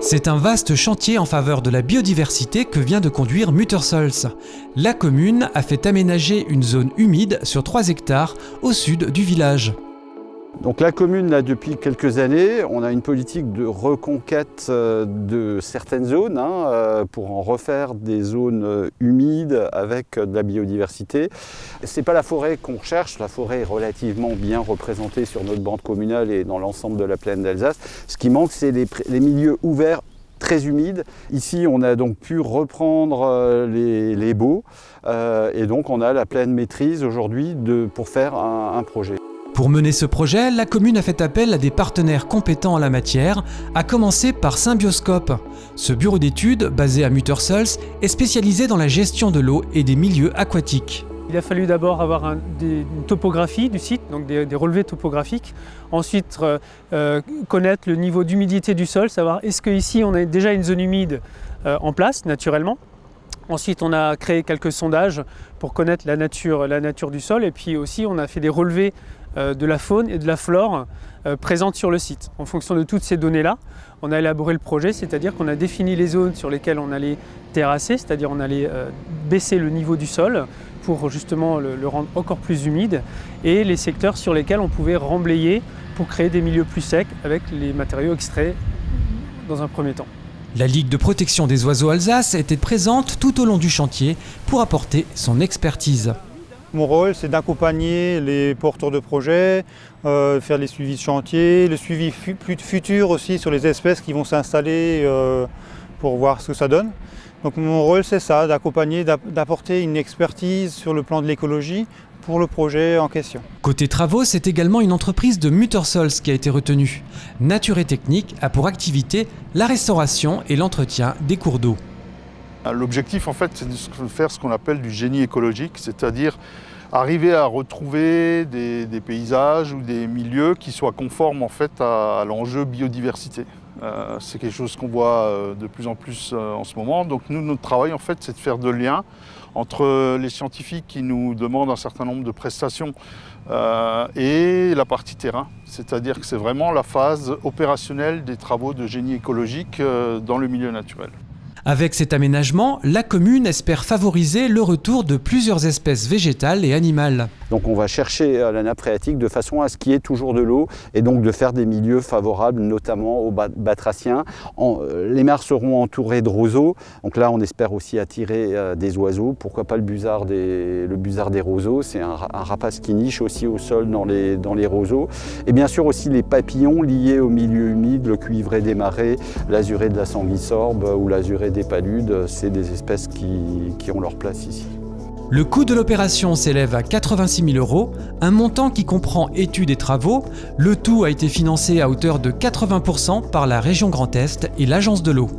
C'est un vaste chantier en faveur de la biodiversité que vient de conduire Muttersols. La commune a fait aménager une zone humide sur 3 hectares au sud du village. Donc la commune, là, depuis quelques années, on a une politique de reconquête de certaines zones pour en refaire des zones humides avec de la biodiversité. Ce n'est pas la forêt qu'on cherche, la forêt est relativement bien représentée sur notre bande communale et dans l'ensemble de la plaine d'Alsace. Ce qui manque, c'est les milieux ouverts très humides. Ici, on a donc pu reprendre les baux et donc on a la pleine maîtrise aujourd'hui pour faire un projet. Pour mener ce projet, la commune a fait appel à des partenaires compétents en la matière, à commencer par Symbioscope. Ce bureau d'études, basé à Muttersols, est spécialisé dans la gestion de l'eau et des milieux aquatiques. Il a fallu d'abord avoir une topographie du site, donc des relevés topographiques. Ensuite, connaître le niveau d'humidité du sol, savoir est-ce qu'ici on a déjà une zone humide en place naturellement. Ensuite, on a créé quelques sondages pour connaître la nature du sol. Et puis aussi, on a fait des relevés de la faune et de la flore présentes sur le site. En fonction de toutes ces données-là, on a élaboré le projet, c'est-à-dire qu'on a défini les zones sur lesquelles on allait terrasser, c'est-à-dire on allait baisser le niveau du sol pour justement le rendre encore plus humide, et les secteurs sur lesquels on pouvait remblayer pour créer des milieux plus secs avec les matériaux extraits dans un premier temps. La Ligue de protection des oiseaux Alsace était présente tout au long du chantier pour apporter son expertise. Mon rôle, c'est d'accompagner les porteurs de projets, faire les suivis de chantier, le suivi futur aussi sur les espèces qui vont s'installer pour voir ce que ça donne. Donc mon rôle, c'est ça, d'accompagner, d'apporter une expertise sur le plan de l'écologie pour le projet en question. Côté travaux, c'est également une entreprise de Muttersols qui a été retenue. Nature et Technique a pour activité la restauration et l'entretien des cours d'eau. L'objectif, en fait, c'est de faire ce qu'on appelle du génie écologique, c'est-à-dire arriver à retrouver des paysages ou des milieux qui soient conformes en fait, à l'enjeu biodiversité. C'est quelque chose qu'on voit de plus en plus en ce moment. Donc nous, notre travail, en fait, c'est de faire de liens entre les scientifiques qui nous demandent un certain nombre de prestations et la partie terrain. C'est-à-dire que c'est vraiment la phase opérationnelle des travaux de génie écologique dans le milieu naturel. Avec cet aménagement, la commune espère favoriser le retour de plusieurs espèces végétales et animales. Donc on va chercher la nappe phréatique de façon à ce qu'il y ait toujours de l'eau et donc de faire des milieux favorables, notamment aux batraciens. Les mares seront entourées de roseaux, donc là on espère aussi attirer des oiseaux. Pourquoi pas le busard des roseaux, c'est un rapace qui niche aussi au sol dans les roseaux. Et bien sûr aussi les papillons liés au milieu humide, le cuivré des marais, l'azuré de la sanguisorbe ou l'azuré des paludes, c'est des espèces qui ont leur place ici. Le coût de l'opération s'élève à 86 000 €, un montant qui comprend études et travaux. Le tout a été financé à hauteur de 80% par la région Grand Est et l'Agence de l'eau.